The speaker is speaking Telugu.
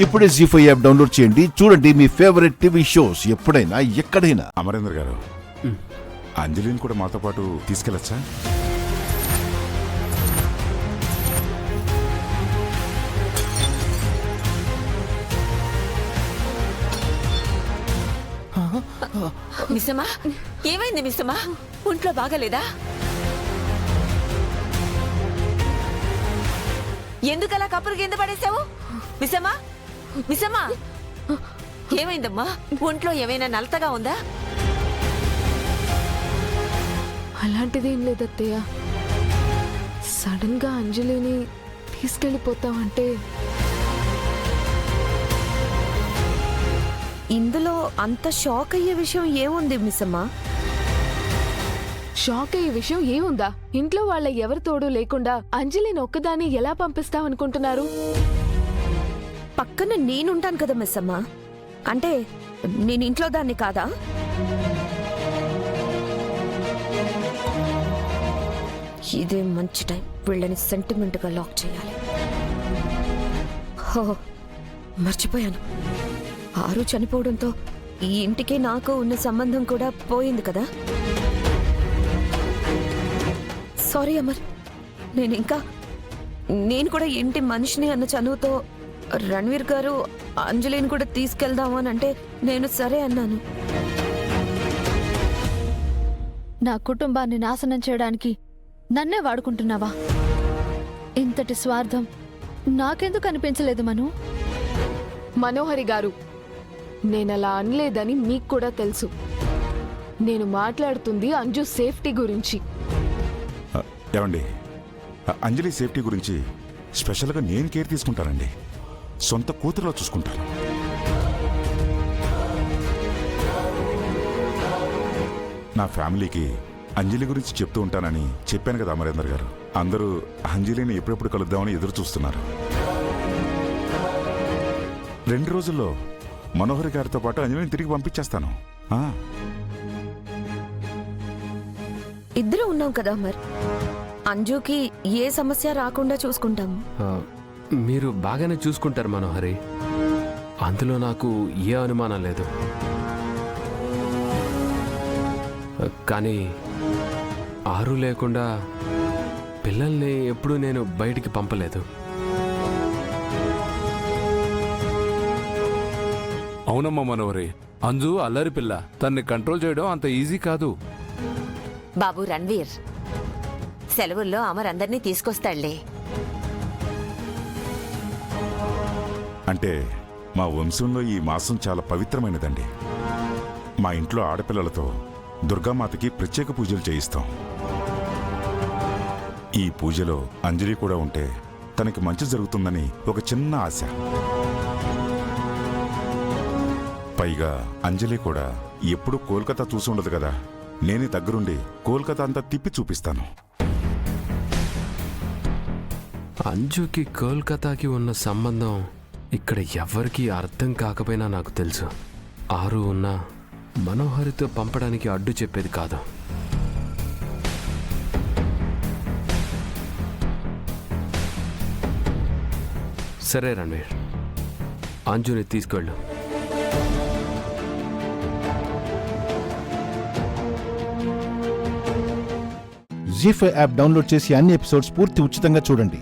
ఇప్పుడే జీ5 యాప్ డౌన్లోడ్ చేయండి. చూడండి మీ ఫేవరెట్ టీవీ షోస్ ఎప్పుడైనా ఎక్కడైనా. అమరేంద్ర గారు, అంజలిని కూడా మాతో పాటు తీసుకెళ్ళచ్చా? మిస్సమ్మా, ఏమైంది మిస్సమ్మా? ఒంట్లో బాగాలేదా? ఎందుకలా కప్పురు కింద పడేసావు? మిస్సమ్మా, మిస్సమ్మా, ఏమైందమ్మా? ఒంట్లో ఏమైనా నలతగా ఉందా? అలాంటిదేం లేదత్తయ్య. సడన్ గా అంజలిని తీసుకెళ్ళిపోతామంటే ఇందులో అంత షాక్ అయ్యే విషయం ఏముంది మిస్సమ్మా? షాక్ అయ్యే విషయం ఏముందా? ఇంట్లో వాళ్ళ ఎవరి తోడు లేకుండా అంజలిని ఒక్కదాన్ని ఎలా పంపిస్తామనుకుంటున్నారు? పక్కన నేనుంటాను కదా మిస్సమ్మా. అంటే నేను ఇంట్లో దాన్ని కాదా? ఇదే మంచి టైం వీళ్ళని సెంటిమెంట్గా లాక్ చేయాలి. హో, మర్చిపోయాను. ఆరు చనిపోవడంతో ఈ ఇంటికి నాకు ఉన్న సంబంధం కూడా పోయింది కదా. సారీ అమర్, నేను కూడా ఇంటి మనిషిని అన్న చనువుతో రణ్వీర్ గారు అంజలిని కూడా తీసుకెళ్దాము అని అంటే నేను సరే అన్నాను. నా కుటుంబాన్ని నాశనం చేయడానికి నన్నే వాడుకుంటున్నావా? ఇంతటి స్వార్థం నాకెందుకు అనిపించలేదు మను? మనోహరి గారు, నేనలా అనలేదని మీకు కూడా తెలుసు. నేను మాట్లాడుతుంది అంజు సేఫ్టీ గురించి. ఏమండి, అంజలి సేఫ్టీ గురించి స్పెషల్గా నేను కేర్ తీసుకుంటానండి. సొంత కూతురులో చూసుకుంటాను. నా ఫ్యామిలీకి అంజలి గురించి చెప్తూ ఉంటానని చెప్పాను కదా అమరేందర్ గారు. అందరూ అంజలిని ఎప్పుడెప్పుడు కలుద్దామని ఎదురు చూస్తున్నారు. 2 రోజుల్లో మనోహరి గారితో పాటు అంజలిని తిరిగి పంపించేస్తాను. ఇద్దరు ఉన్నాం కదా అమర్. అంజుకి ఏ సమస్య రాకుండా చూసుకుంటాం. మీరు బాగానే చూసుకుంటారు మనోహరి, అందులో నాకు ఏ అనుమానం లేదు. కానీ ఆరు లేకుండా పిల్లల్ని ఎప్పుడూ నేను బయటికి పంపలేదు. అవునమ్మా మనోహరి, అంజు అల్లరి పిల్ల. తన్ని కంట్రోల్ చేయడం అంత ఈజీ కాదు. బాబు రణ్వీర్, సెలవుల్లో అమర్ అందరినీ తీసుకొస్తాడులే. అంటే మా వంశంలో ఈ మాసం చాలా పవిత్రమైనదండి. మా ఇంట్లో ఆడపిల్లలతో దుర్గామాతకి ప్రత్యేక పూజలు చేయిస్తాం. ఈ పూజలో అంజలి కూడా ఉంటే తనకి మంచి జరుగుతుందని ఒక చిన్న ఆశ. పైగా అంజలి కూడా ఎప్పుడూ కోల్కతా చూసుండదు కదా. నేనే దగ్గరుండి కోల్కతా అంతా తిప్పి చూపిస్తాను. అంజుకి కోల్కతాకి ఉన్న సంబంధం ఇక్కడ ఎవ్వరికీ అర్థం కాకపోయినా నాకు తెలుసు. ఆరు ఉన్నా మనోహరితో పంపడానికి అడ్డు చెప్పేది కాదు. సరే రణ్వీర్, అంజుని తీసుకెళ్ళు. జీ5 యాప్ డౌన్లోడ్ చేసి అన్ని ఎపిసోడ్స్ పూర్తి ఉచితంగా చూడండి.